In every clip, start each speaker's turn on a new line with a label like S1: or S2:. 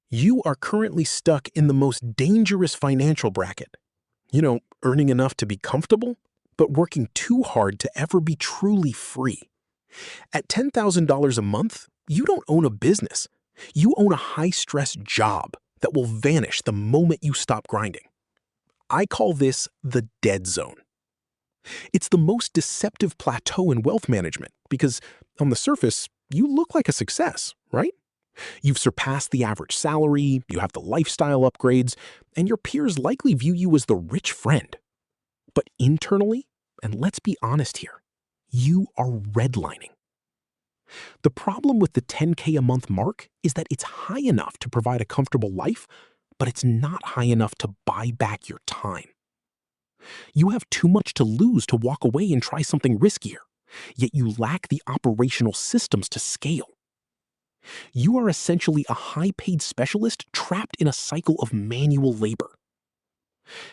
S1: You are currently stuck in the most dangerous financial bracket. Earning enough to be comfortable, but working too hard to ever be truly free. At $10,000 a month, you don't own a business. You own a high-stress job that will vanish the moment you stop grinding. I call this the dead zone. It's the most deceptive plateau in wealth management because, on the surface, you look like a success, right? You've surpassed the average salary, you have the lifestyle upgrades, and your peers likely view you as the rich friend. But internally, and let's be honest here, you are redlining. The problem with the 10K a month mark is that it's high enough to provide a comfortable life, but it's not high enough to buy back your time. You have too much to lose to walk away and try something riskier, yet you lack the operational systems to scale. You are essentially a high-paid specialist trapped in a cycle of manual labor.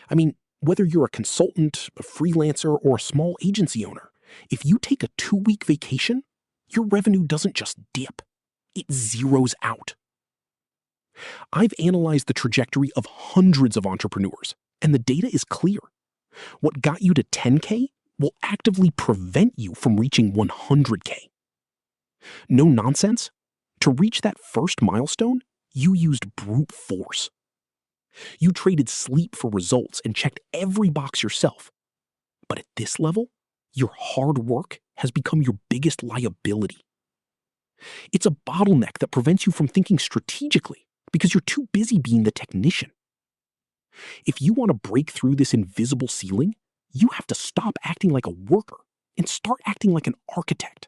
S1: I mean, whether you're a consultant, a freelancer, or a small agency owner, if you take a 2-week vacation, your revenue doesn't just dip, it zeroes out. I've analyzed the trajectory of hundreds of entrepreneurs, and the data is clear. What got you to 10K will actively prevent you from reaching 100K. No nonsense. To reach that first milestone, you used brute force. You traded sleep for results and checked every box yourself. But at this level, your hard work has become your biggest liability. It's a bottleneck that prevents you from thinking strategically because you're too busy being the technician. If you want to break through this invisible ceiling, you have to stop acting like a worker and start acting like an architect.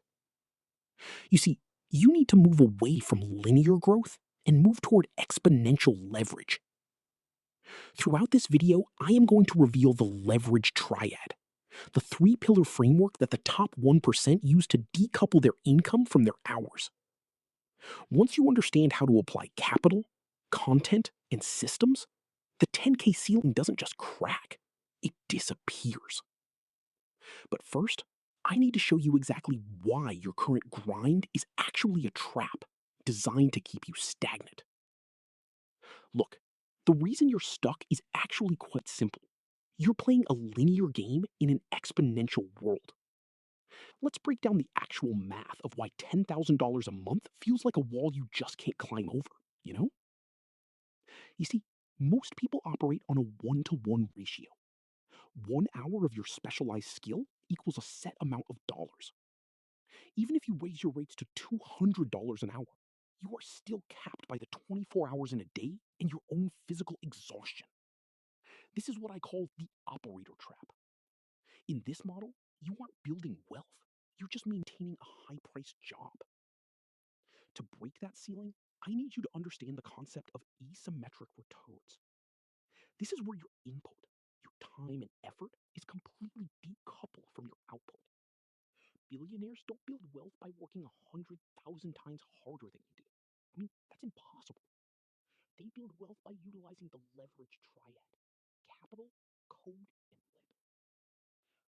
S1: You see, you need to move away from linear growth and move toward exponential leverage. Throughout this video, I am going to reveal the leverage triad, the 3-pillar framework that the top 1% use to decouple their income from their hours. Once you understand how to apply capital, content, and systems, the 10K ceiling doesn't just crack, it disappears. But first, I need to show you exactly why your current grind is actually a trap designed to keep you stagnant. Look, the reason you're stuck is actually quite simple. You're playing a linear game in an exponential world. Let's break down the actual math of why $10,000 a month feels like a wall you just can't climb over, you know? You see, most people operate on a 1-to-1 ratio. 1 hour of your specialized skill equals a set amount of dollars. Even if you raise your rates to $200 an hour, you are still capped by the 24 hours in a day and your own physical exhaustion. This is what I call the operator trap. In this model, you aren't building wealth, you're just maintaining a high-priced job. To break that ceiling, I need you to understand the concept of asymmetric returns. This is where your input, your time and effort is completely decoupled from your output. Billionaires don't build wealth by working 100,000 times harder than you do. That's impossible. They build wealth by utilizing the leverage triad: capital, code, and labor.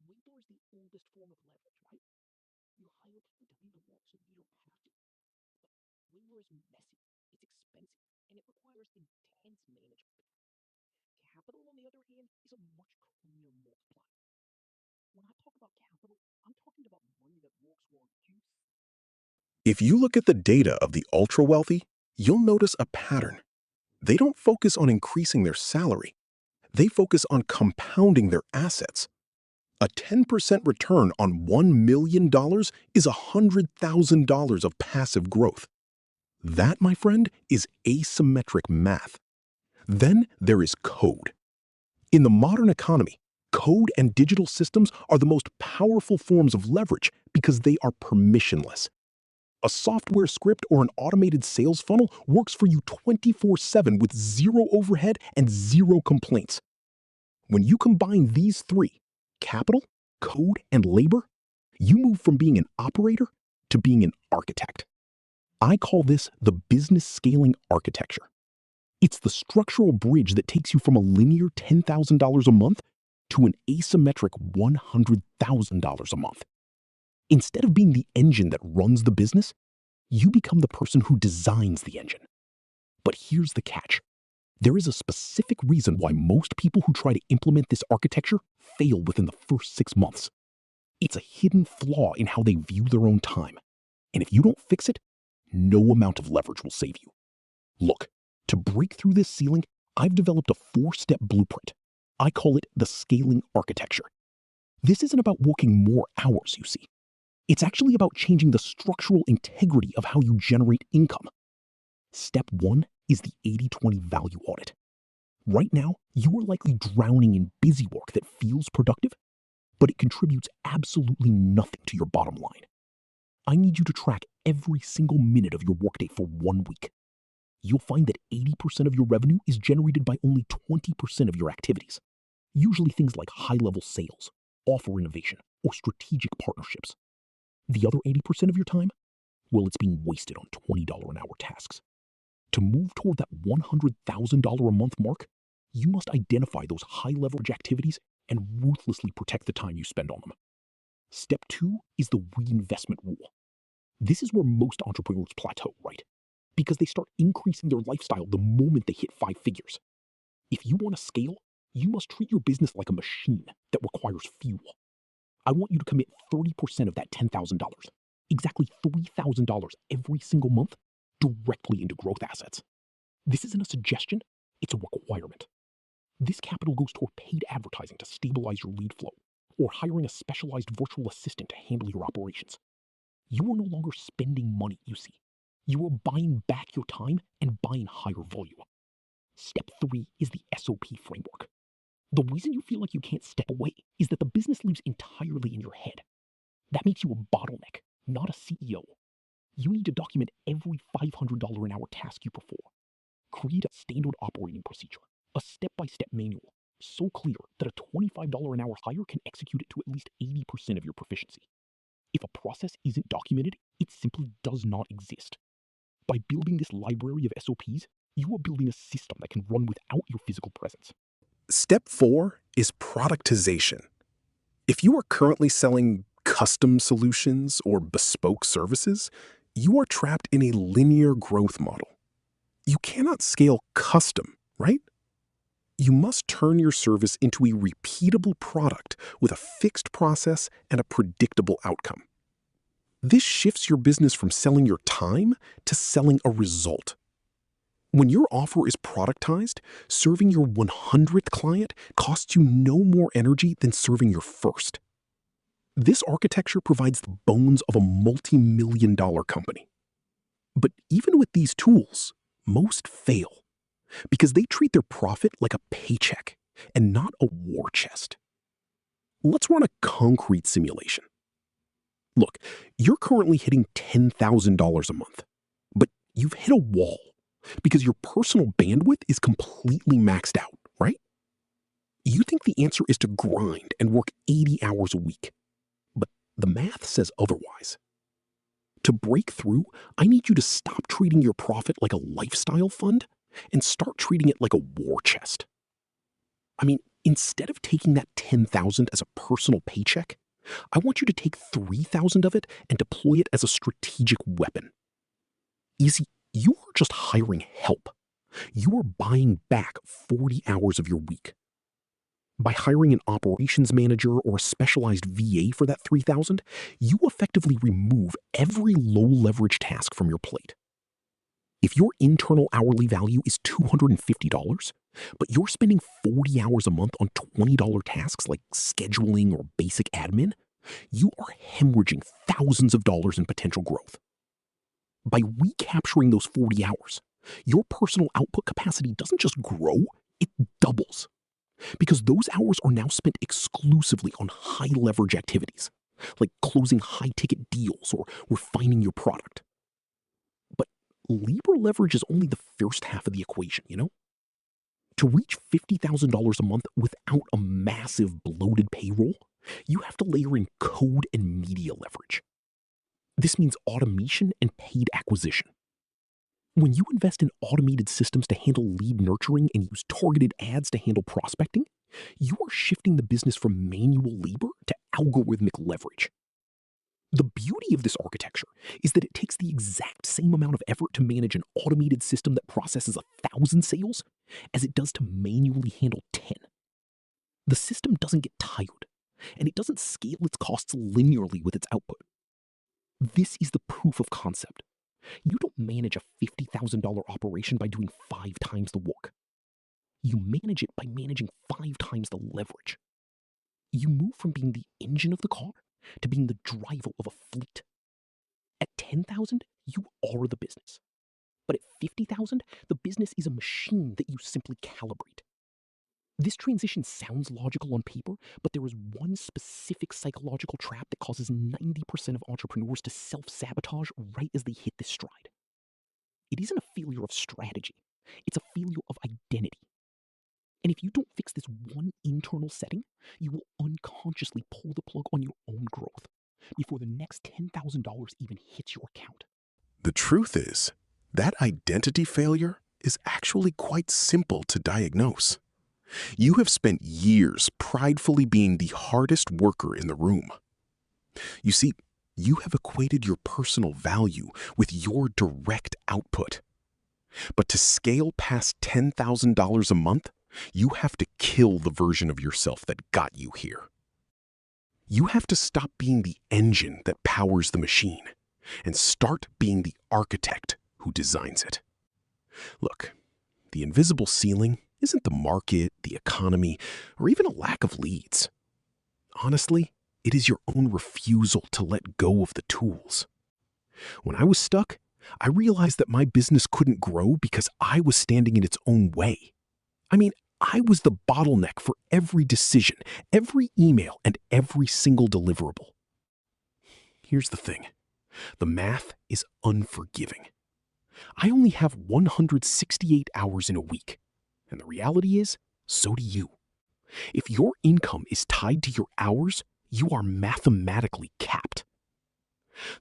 S1: Labor is the oldest form of leverage, right? You hire people to do the work so you don't have to. But labor is messy, it's expensive, and it requires intense management. Capital, on the other hand, is a much cleaner multiplier. When I talk about capital, I'm talking about money that works while you.
S2: If you look at the data of the ultra-wealthy, you'll notice a pattern. They don't focus on increasing their salary. They focus on compounding their assets. A 10% return on $1 million is $100,000 of passive growth. That, my friend, is asymmetric math. Then there is code. In the modern economy, code and digital systems are the most powerful forms of leverage because they are permissionless. A software script or an automated sales funnel works for you 24/7 with zero overhead and zero complaints. When you combine these three, capital, code, and labor, you move from being an operator to being an architect. I call this the business scaling architecture. It's the structural bridge that takes you from a linear $10,000 a month to an asymmetric $100,000 a month. Instead of being the engine that runs the business, you become the person who designs the engine.
S3: But here's the catch. There is a specific reason why most people who try to implement this architecture fail within the first 6 months. It's a hidden flaw in how they view their own time. And if you don't fix it, no amount of leverage will save you. Look, to break through this ceiling, I've developed a 4-step blueprint. I call it the scaling architecture. This isn't about working more hours, you see. It's actually about changing the structural integrity of how you generate income. Step 1 is the 80-20 value audit. Right now, you are likely drowning in busy work that feels productive, but it contributes absolutely nothing to your bottom line. I need you to track every single minute of your workday for 1 week. You'll find that 80% of your revenue is generated by only 20% of your activities, usually things like high-level sales, offer innovation, or strategic partnerships. The other 80% of your time? Well, it's being wasted on $20 an hour tasks. To move toward that $100,000 a month mark, you must identify those high-leverage activities and ruthlessly protect the time you spend on them. Step 2 is the reinvestment rule. This is where most entrepreneurs plateau, right? Because they start increasing their lifestyle the moment they hit 5 figures. If you want to scale, you must treat your business like a machine that requires fuel. I want you to commit 30% of that $10,000, exactly $3,000 every single month, directly into growth assets. This isn't a suggestion, it's a requirement. This capital goes toward paid advertising to stabilize your lead flow, or hiring a specialized virtual assistant to handle your operations. You are no longer spending money, you see. You are buying back your time and buying higher volume. Step 3 is the SOP framework. The reason you feel like you can't step away is that the business lives entirely in your head. That makes you a bottleneck, not a CEO. You need to document every $500 an hour task you perform. Create a standard operating procedure, a step-by-step manual, so clear that a $25 an hour hire can execute it to at least 80% of your proficiency. If a process isn't documented, it simply does not exist. By building this library of SOPs, you are building a system that can run without your physical presence.
S1: Step 4 is productization. If you are currently selling custom solutions or bespoke services, you are trapped in a linear growth model. You cannot scale custom, right? You must turn your service into a repeatable product with a fixed process and a predictable outcome. This shifts your business from selling your time to selling a result. When your offer is productized, serving your 100th client costs you no more energy than serving your first. This architecture provides the bones of a multi-million-dollar company. But even with these tools, most fail because they treat their profit like a paycheck and not a war chest. Let's run a concrete simulation. Look, you're currently hitting $10,000 a month, but you've hit a wall because your personal bandwidth is completely maxed out, right? You think the answer is to grind and work 80 hours a week, but the math says otherwise. To break through, I need you to stop treating your profit like a lifestyle fund and start treating it like a war chest. I mean, instead of taking that $10,000 as a personal paycheck, I want you to take $3,000 of it and deploy it as a strategic weapon. You see, you are just hiring help. You are buying back 40 hours of your week. By hiring an operations manager or a specialized VA for that $3,000, you effectively remove every low-leverage task from your plate. If your internal hourly value is $250, but you're spending 40 hours a month on $20 tasks like scheduling or basic admin, you are hemorrhaging thousands of dollars in potential growth. By recapturing those 40 hours, your personal output capacity doesn't just grow, it doubles. Because those hours are now spent exclusively on high-leverage activities, like closing high-ticket deals or refining your product. But labor leverage is only the first half of the equation, you know? To reach $50,000 a month without a massive bloated payroll, you have to layer in code and media leverage. This means automation and paid acquisition. When you invest in automated systems to handle lead nurturing and use targeted ads to handle prospecting, you are shifting the business from manual labor to algorithmic leverage.
S3: The beauty of this architecture is that it takes the exact same amount of effort to manage an automated system that processes 1,000 sales as it does to manually handle 10. The system doesn't get tired, and it doesn't scale its costs linearly with its output. This is the proof of concept. You don't manage a $50,000 operation by doing 5 times the work. You manage it by managing 5 times the leverage. You move from being the engine of the car to being the driver of a fleet. At 10,000, you are the business. But at 50,000, the business is a machine that you simply calibrate. This transition sounds logical on paper, but there is one specific psychological trap that causes 90% of entrepreneurs to self-sabotage right as they hit this stride. It isn't a failure of strategy. It's a failure of identity. And if you don't fix this one internal setting, you will unconsciously pull the plug on your own growth before the next $10,000 even hits your account.
S2: The truth is, that identity failure is actually quite simple to diagnose. You have spent years pridefully being the hardest worker in the room. You see, you have equated your personal value with your direct output. But to scale past $10,000 a month, you have to kill the version of yourself that got you here. You have to stop being the engine that powers the machine and start being the architect who designs it. Look, the invisible ceiling isn't the market, the economy, or even a lack of leads. Honestly, it is your own refusal to let go of the tools. When I was stuck, I realized that my business couldn't grow because I was standing in its own way. I mean, I was the bottleneck for every decision, every email, and every single deliverable. Here's the thing. The math is unforgiving. I only have 168 hours in a week. And the reality is, so do you. If your income is tied to your hours, you are mathematically capped.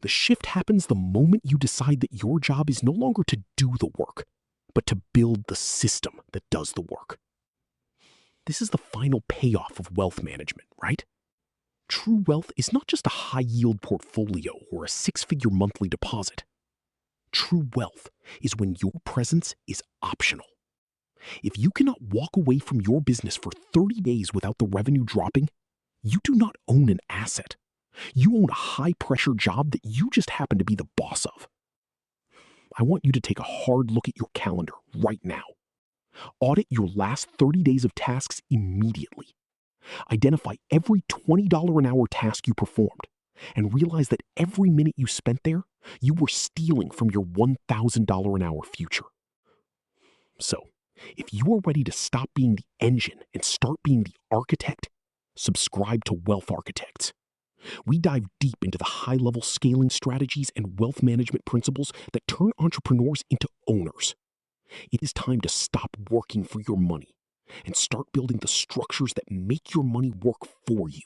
S2: The shift happens the moment you decide that your job is no longer to do the work, but to build the system that does the work. This is the final payoff of wealth management, right? True wealth is not just a high-yield portfolio or a 6-figure monthly deposit. True wealth is when your presence is optional. If you cannot walk away from your business for 30 days without the revenue dropping, you do not own an asset. You own a high-pressure job that you just happen to be the boss of. I want you to take a hard look at your calendar right now. Audit your last 30 days of tasks immediately. Identify every $20 an hour task you performed and realize that every minute you spent there, you were stealing from your $1,000 an hour future. So, if you are ready to stop being the engine and start being the architect, subscribe to Wealth Architects. We dive deep into the high-level scaling strategies and wealth management principles that turn entrepreneurs into owners. It is time to stop working for your money and start building the structures that make your money work for you.